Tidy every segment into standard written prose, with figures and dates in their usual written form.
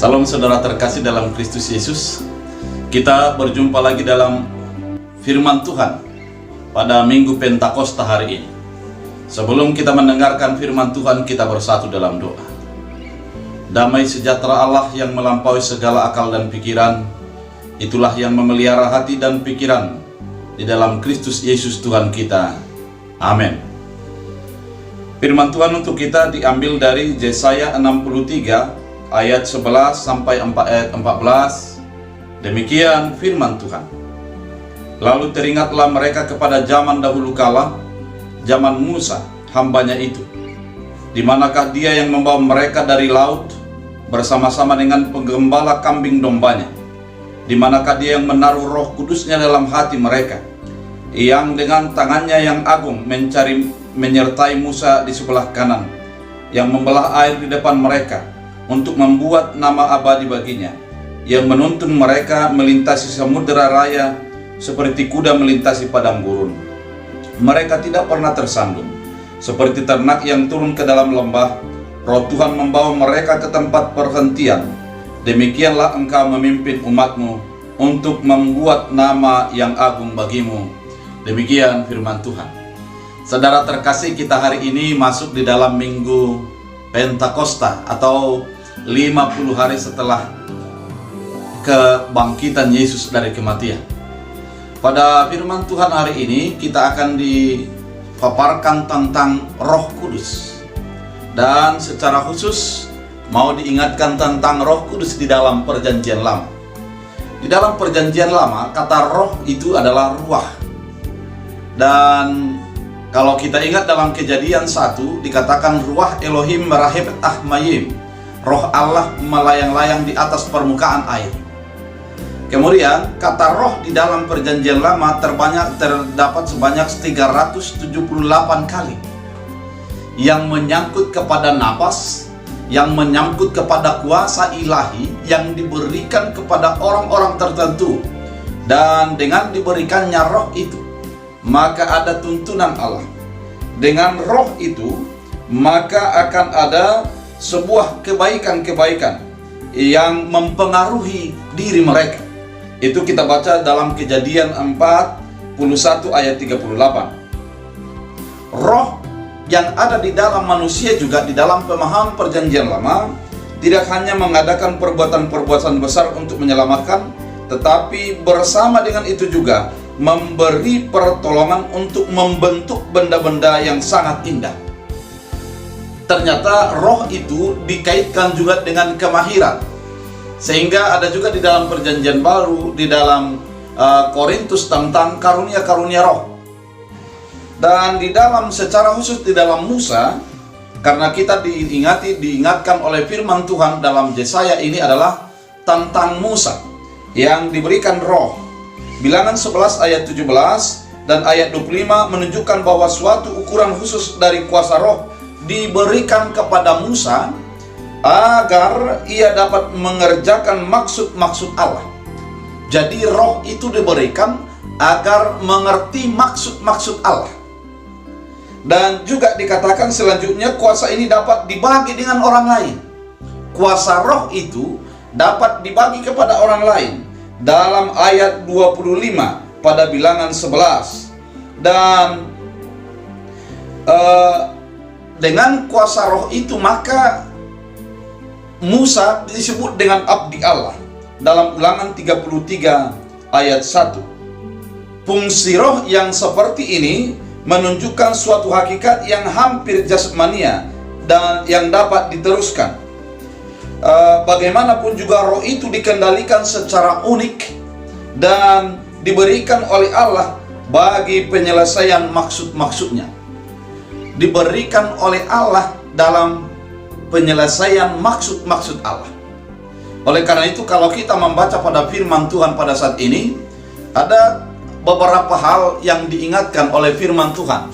Salam saudara terkasih dalam Kristus Yesus. Kita berjumpa lagi dalam firman Tuhan pada Minggu Pentakosta hari ini. Sebelum kita mendengarkan firman Tuhan, kita bersatu dalam doa. Damai sejahtera Allah yang melampaui segala akal dan pikiran, itulah yang memelihara hati dan pikiran di dalam Kristus Yesus Tuhan kita. Amin. Firman Tuhan untuk kita diambil dari Yesaya 63 ayat 11 sampai ayat 14. Demikian firman Tuhan. Lalu teringatlah mereka kepada zaman dahulu kala, zaman Musa, hambanya itu. Di manakah dia yang membawa mereka dari laut bersama-sama dengan penggembala kambing dombanya? Di manakah dia yang menaruh Roh Kudusnya dalam hati mereka, yang dengan tangannya yang agung menyertai Musa di sebelah kanan, yang membelah air di depan mereka untuk membuat nama abadi baginya, yang menuntun mereka melintasi samudera raya seperti kuda melintasi padang gurun. Mereka tidak pernah tersandung, seperti ternak yang turun ke dalam lembah. Roh Tuhan membawa mereka ke tempat perhentian. Demikianlah engkau memimpin umatmu untuk membuat nama yang agung bagimu. Demikian firman Tuhan. Saudara terkasih, kita hari ini masuk di dalam Minggu Pentakosta atau 50 hari setelah kebangkitan Yesus dari kematian. Pada firman Tuhan hari ini kita akan dipaparkan tentang Roh Kudus. Dan secara khusus mau diingatkan tentang Roh Kudus di dalam Perjanjian Lama. Di dalam Perjanjian Lama kata roh itu adalah ruah. Dan kalau kita ingat dalam Kejadian 1 dikatakan ruah Elohim merahib ahmayim, roh Allah melayang-layang di atas permukaan air. Kemudian kata roh di dalam Perjanjian Lama terdapat sebanyak 378 kali, yang menyangkut kepada napas, yang menyangkut kepada kuasa ilahi yang diberikan kepada orang-orang tertentu. Dan dengan diberikannya roh itu, maka ada tuntunan Allah. Dengan roh itu, maka akan ada sebuah kebaikan-kebaikan yang mempengaruhi diri mereka. Itu kita baca dalam Kejadian 41 ayat 38. Roh yang ada di dalam manusia juga di dalam pemahaman Perjanjian Lama tidak hanya mengadakan perbuatan-perbuatan besar untuk menyelamatkan, tetapi bersama dengan itu juga memberi pertolongan untuk membentuk benda-benda yang sangat indah. Ternyata roh itu dikaitkan juga dengan kemahiran, sehingga ada juga di dalam Perjanjian Baru, di dalam Korintus tentang karunia-karunia roh. Dan di dalam secara khusus di dalam Musa, karena kita diingatkan oleh firman Tuhan dalam Yesaya ini adalah tentang Musa yang diberikan roh. Bilangan 11 ayat 17 dan ayat 25 menunjukkan bahwa suatu ukuran khusus dari kuasa roh diberikan kepada Musa agar ia dapat mengerjakan maksud-maksud Allah. Jadi roh itu diberikan agar mengerti maksud-maksud Allah. Dan juga dikatakan selanjutnya kuasa ini dapat dibagi dengan orang lain. Kuasa roh itu dapat dibagi kepada orang lain dalam ayat 25 pada bilangan 11. Dan dengan kuasa roh itu maka Musa disebut dengan abdi Allah dalam Ulangan 33 ayat 1. Fungsi roh yang seperti ini menunjukkan suatu hakikat yang hampir jasmania dan yang dapat diteruskan. Bagaimanapun juga roh itu dikendalikan secara unik dan diberikan oleh Allah bagi penyelesaian maksud-maksudnya. Diberikan oleh Allah dalam penyelesaian maksud-maksud Allah. Oleh karena itu kalau kita membaca pada firman Tuhan pada saat ini, ada beberapa hal yang diingatkan oleh firman Tuhan.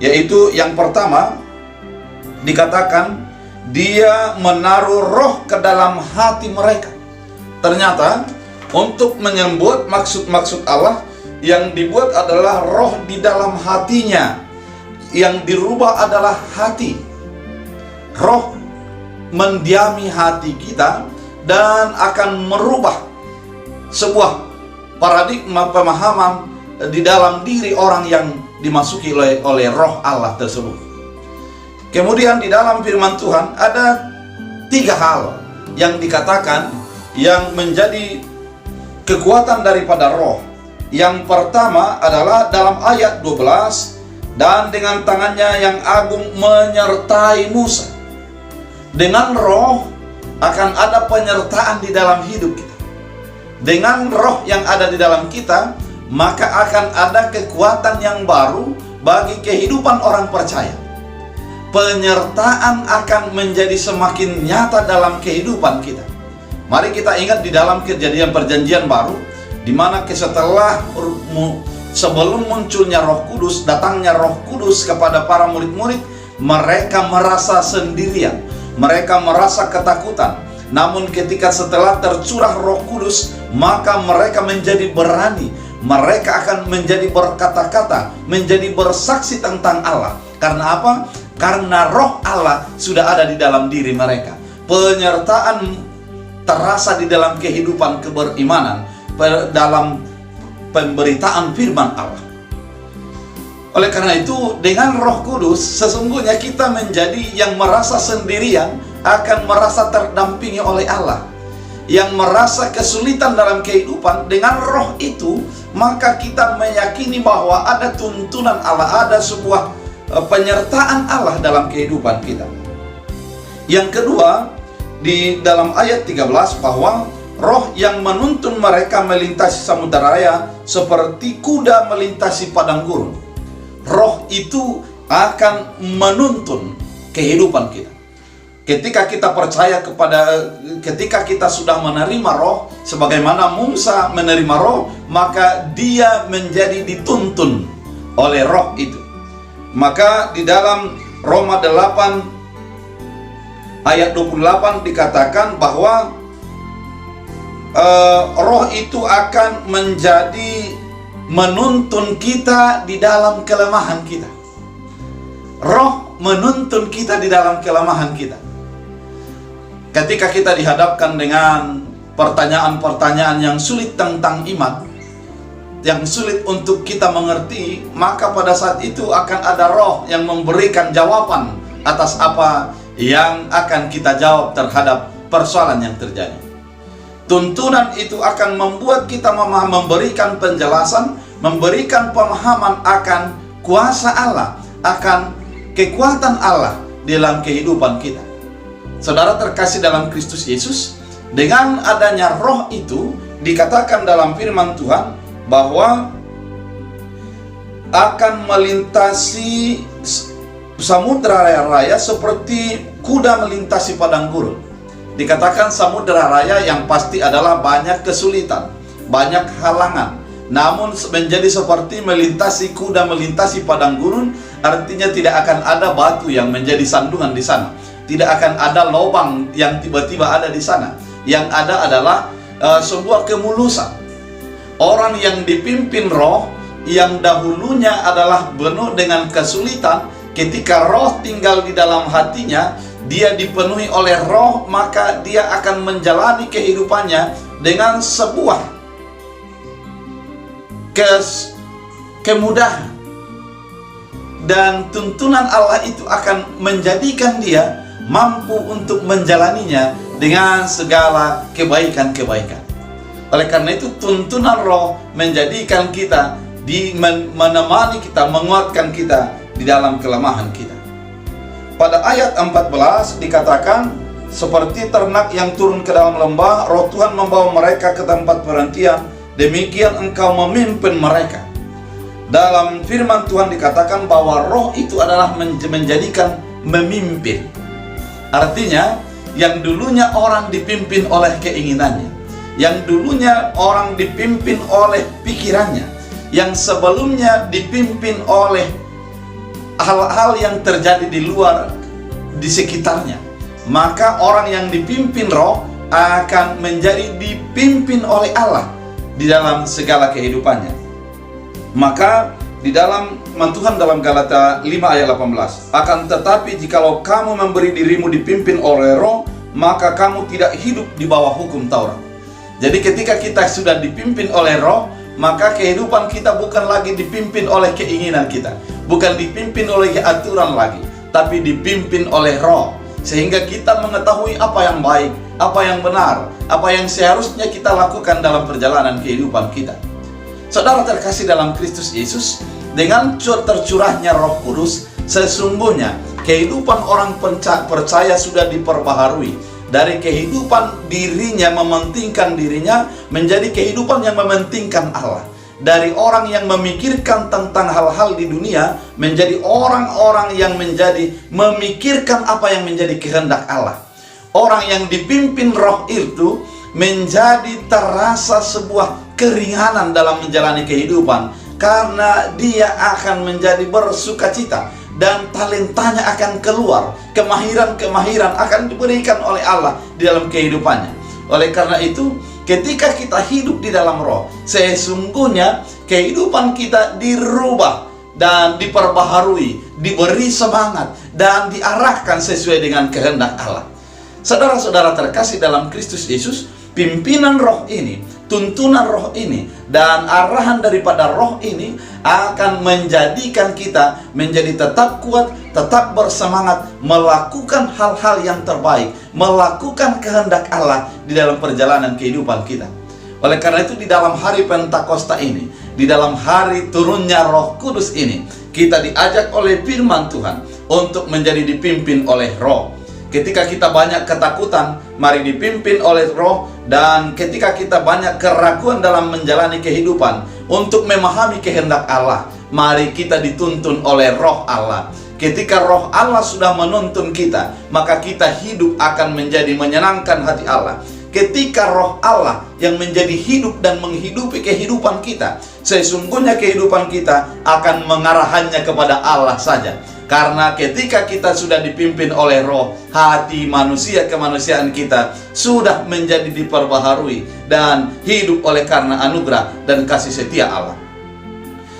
Yaitu yang pertama, dikatakan dia menaruh roh ke dalam hati mereka. Ternyata untuk menyebut maksud-maksud Allah, yang dibuat adalah roh di dalam hatinya. Yang dirubah adalah hati. Roh mendiami hati kita dan akan merubah sebuah paradigma pemahaman di dalam diri orang yang dimasuki oleh roh Allah tersebut. Kemudian di dalam firman Tuhan ada 3 hal yang dikatakan yang menjadi kekuatan daripada roh. Yang pertama adalah dalam ayat 12, dan dengan tangannya yang agung menyertai Musa. Dengan roh akan ada penyertaan di dalam hidup kita. Dengan roh yang ada di dalam kita, maka akan ada kekuatan yang baru bagi kehidupan orang percaya. Penyertaan akan menjadi semakin nyata dalam kehidupan kita. Mari kita ingat di dalam Kejadian Perjanjian Baru, di mana sebelum munculnya Roh Kudus, datangnya Roh Kudus kepada para murid-murid, mereka merasa sendirian, mereka merasa ketakutan. Namun ketika setelah tercurah Roh Kudus, maka mereka menjadi berani. Mereka akan menjadi berkata-kata, menjadi bersaksi tentang Allah. Karena apa? Karena roh Allah sudah ada di dalam diri mereka. Penyertaan terasa di dalam kehidupan keberimanan, dalam pemberitaan firman Allah. Oleh karena itu, dengan Roh Kudus, sesungguhnya kita menjadi yang merasa sendirian, akan merasa terdampingi oleh Allah. Yang merasa kesulitan dalam kehidupan, dengan roh itu, maka kita meyakini bahwa ada tuntunan Allah, ada sebuah penyertaan Allah dalam kehidupan kita. Yang kedua, di dalam ayat 13, bahwa roh yang menuntun mereka melintasi samudera raya seperti kuda melintasi padang gurun. Roh itu akan menuntun kehidupan kita. Ketika kita percaya ketika kita sudah menerima roh, sebagaimana Musa menerima roh, maka dia menjadi dituntun oleh roh itu. Maka di dalam Roma 8 ayat 28 dikatakan bahwa roh itu akan menjadi menuntun kita di dalam kelemahan kita. Roh menuntun kita di dalam kelemahan kita. Ketika kita dihadapkan dengan pertanyaan-pertanyaan yang sulit tentang iman, yang sulit untuk kita mengerti, maka pada saat itu akan ada roh yang memberikan jawaban atas apa yang akan kita jawab terhadap persoalan yang terjadi. Tuntunan itu akan membuat kita memberikan penjelasan, memberikan pemahaman akan kuasa Allah, akan kekuatan Allah dalam kehidupan kita. Saudara terkasih dalam Kristus Yesus, dengan adanya roh itu dikatakan dalam firman Tuhan bahwa akan melintasi samudera raya seperti kuda melintasi padang gurun. Dikatakan samudera raya yang pasti adalah banyak kesulitan, banyak halangan. Namun menjadi seperti melintasi kuda melintasi padang gurun, artinya tidak akan ada batu yang menjadi sandungan di sana. Tidak akan ada lubang yang tiba-tiba ada di sana. Yang ada adalah sebuah kemulusan. Orang yang dipimpin roh, yang dahulunya adalah penuh dengan kesulitan, ketika roh tinggal di dalam hatinya, dia dipenuhi oleh roh, maka dia akan menjalani kehidupannya dengan sebuah kemudahan. Dan tuntunan Allah itu akan menjadikan dia mampu untuk menjalaninya dengan segala kebaikan-kebaikan. Oleh karena itu, tuntunan roh menjadikan kita, menemani kita, menguatkan kita di dalam kelemahan kita. Pada ayat 14 dikatakan, seperti ternak yang turun ke dalam lembah, roh Tuhan membawa mereka ke tempat perhentian, demikian engkau memimpin mereka. Dalam firman Tuhan dikatakan bahwa roh itu adalah menjadikan memimpin. Artinya, yang dulunya orang dipimpin oleh keinginannya, yang dulunya orang dipimpin oleh pikirannya, yang sebelumnya dipimpin oleh hal-hal yang terjadi di luar, di sekitarnya, maka orang yang dipimpin roh akan menjadi dipimpin oleh Allah di dalam segala kehidupannya. Maka di dalam Tuhan dalam Galata 5 ayat 18, akan tetapi jikalau kamu memberi dirimu dipimpin oleh roh, maka kamu tidak hidup di bawah hukum Taurat. Jadi ketika kita sudah dipimpin oleh Roh, maka kehidupan kita bukan lagi dipimpin oleh keinginan kita, bukan dipimpin oleh aturan lagi, tapi dipimpin oleh Roh. Sehingga kita mengetahui apa yang baik, apa yang benar, apa yang seharusnya kita lakukan dalam perjalanan kehidupan kita. Saudara terkasih dalam Kristus Yesus, dengan tercurahnya Roh Kudus, sesungguhnya kehidupan orang percaya sudah diperbaharui. Dari kehidupan dirinya, mementingkan dirinya, menjadi kehidupan yang mementingkan Allah. Dari orang yang memikirkan tentang hal-hal di dunia, menjadi orang-orang yang menjadi memikirkan apa yang menjadi kehendak Allah. Orang yang dipimpin Roh itu menjadi terasa sebuah keringanan dalam menjalani kehidupan, karena dia akan menjadi bersukacita dan talentanya akan keluar, kemahiran-kemahiran akan diberikan oleh Allah di dalam kehidupannya. Oleh karena itu, ketika kita hidup di dalam Roh, sesungguhnya kehidupan kita dirubah dan diperbaharui, diberi semangat dan diarahkan sesuai dengan kehendak Allah. Saudara-saudara terkasih dalam Kristus Yesus, pimpinan Roh ini, tuntunan Roh ini, dan arahan daripada Roh ini akan menjadikan kita menjadi tetap kuat, tetap bersemangat, melakukan hal-hal yang terbaik, melakukan kehendak Allah di dalam perjalanan kehidupan kita. Oleh karena itu, di dalam hari Pentakosta ini, di dalam hari turunnya Roh Kudus ini, kita diajak oleh firman Tuhan untuk menjadi dipimpin oleh Roh. Ketika kita banyak ketakutan, mari dipimpin oleh Roh. Dan ketika kita banyak keraguan dalam menjalani kehidupan untuk memahami kehendak Allah, mari kita dituntun oleh Roh Allah. Ketika Roh Allah sudah menuntun kita, maka kita hidup akan menjadi menyenangkan hati Allah. Ketika Roh Allah yang menjadi hidup dan menghidupi kehidupan kita, sesungguhnya kehidupan kita akan mengarahannya kepada Allah saja. Karena ketika kita sudah dipimpin oleh Roh, hati manusia kemanusiaan kita sudah menjadi diperbaharui dan hidup oleh karena anugerah dan kasih setia Allah.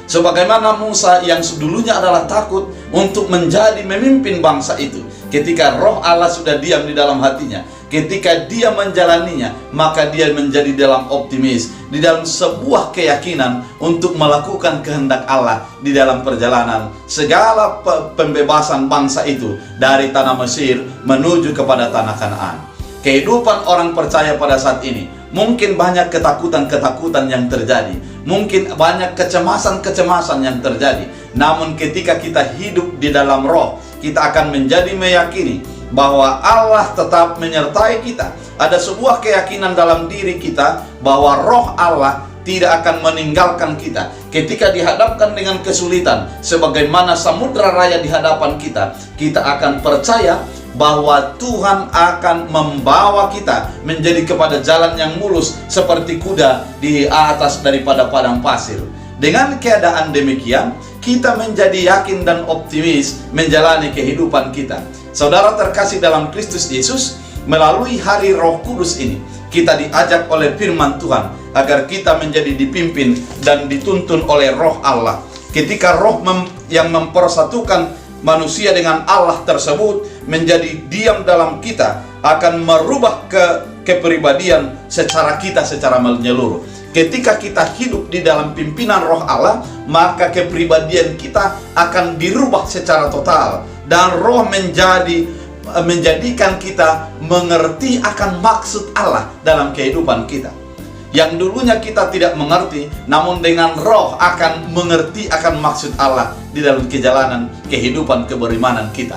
Sebagaimana Musa yang dulunya adalah takut untuk menjadi memimpin bangsa itu, ketika Roh Allah sudah diam di dalam hatinya, ketika dia menjalaninya, maka dia menjadi dalam optimis, di dalam sebuah keyakinan untuk melakukan kehendak Allah di dalam perjalanan segala pembebasan bangsa itu dari tanah Mesir menuju kepada tanah Kanaan. Kehidupan orang percaya pada saat ini, mungkin banyak ketakutan-ketakutan yang terjadi, mungkin banyak kecemasan-kecemasan yang terjadi. Namun ketika kita hidup di dalam Roh, kita akan menjadi meyakini bahwa Allah tetap menyertai kita. Ada sebuah keyakinan dalam diri kita bahwa Roh Allah tidak akan meninggalkan kita. Ketika dihadapkan dengan kesulitan, sebagaimana samudra raya di hadapan kita, kita akan percaya bahwa Tuhan akan membawa kita menjadi kepada jalan yang mulus seperti kuda di atas daripada padang pasir. Dengan keadaan demikian, kita menjadi yakin dan optimis menjalani kehidupan kita. Saudara terkasih dalam Kristus Yesus, melalui hari Roh Kudus ini, kita diajak oleh firman Tuhan agar kita menjadi dipimpin dan dituntun oleh Roh Allah. Ketika Roh yang mempersatukan manusia dengan Allah tersebut menjadi diam dalam kita, akan merubah kepribadian secara menyeluruh. Ketika kita hidup di dalam pimpinan Roh Allah, maka kepribadian kita akan dirubah secara total, dan Roh menjadikan kita mengerti akan maksud Allah dalam kehidupan kita. Yang dulunya kita tidak mengerti, namun dengan Roh akan mengerti akan maksud Allah di dalam perjalanan kehidupan keberimanan kita.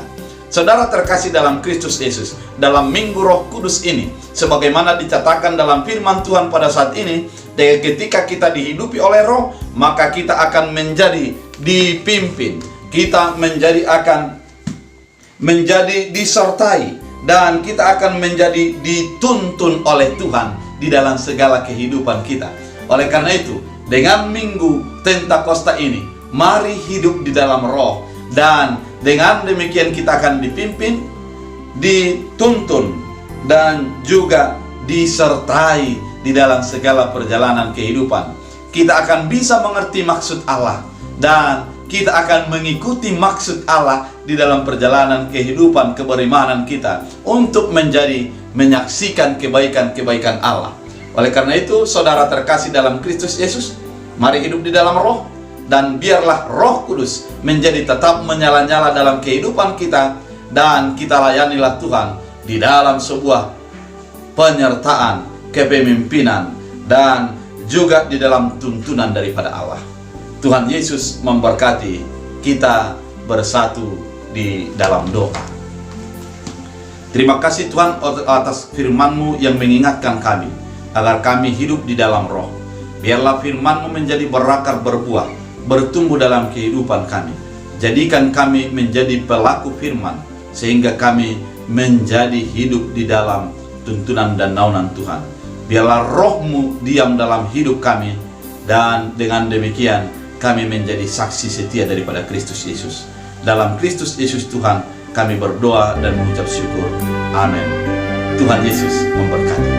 Saudara terkasih dalam Kristus Yesus, dalam Minggu Roh Kudus ini, sebagaimana dicatatkan dalam firman Tuhan pada saat ini, ketika kita dihidupi oleh Roh, maka kita akan menjadi dipimpin, kita akan menjadi disertai, dan kita akan menjadi dituntun oleh Tuhan di dalam segala kehidupan kita. Oleh karena itu, dengan Minggu Pentakosta ini, mari hidup di dalam Roh, dan dengan demikian kita akan dipimpin, dituntun, dan juga disertai di dalam segala perjalanan kehidupan. Kita akan bisa mengerti maksud Allah, dan kita akan mengikuti maksud Allah di dalam perjalanan kehidupan keberimanan kita untuk menjadi menyaksikan kebaikan-kebaikan Allah. Oleh karena itu, saudara terkasih dalam Kristus Yesus, mari hidup di dalam roh, dan biarlah Roh Kudus menjadi tetap menyala-nyala dalam kehidupan kita, dan kita layanilah Tuhan di dalam sebuah penyertaan, kepemimpinan, dan juga di dalam tuntunan daripada Allah. Tuhan Yesus memberkati kita bersatu di dalam doa. Terima kasih Tuhan atas firman-Mu yang mengingatkan kami agar kami hidup di dalam roh. Biarlah firman-Mu menjadi berakar berbuah, bertumbuh dalam kehidupan kami. Jadikan kami menjadi pelaku firman, sehingga kami menjadi hidup di dalam tuntunan dan naungan Tuhan. Biarlah roh-Mu diam dalam hidup kami, dan dengan demikian kami menjadi saksi setia daripada Kristus Yesus. Dalam Kristus Yesus Tuhan kami berdoa dan mengucap syukur. Amin. Tuhan Yesus memberkati.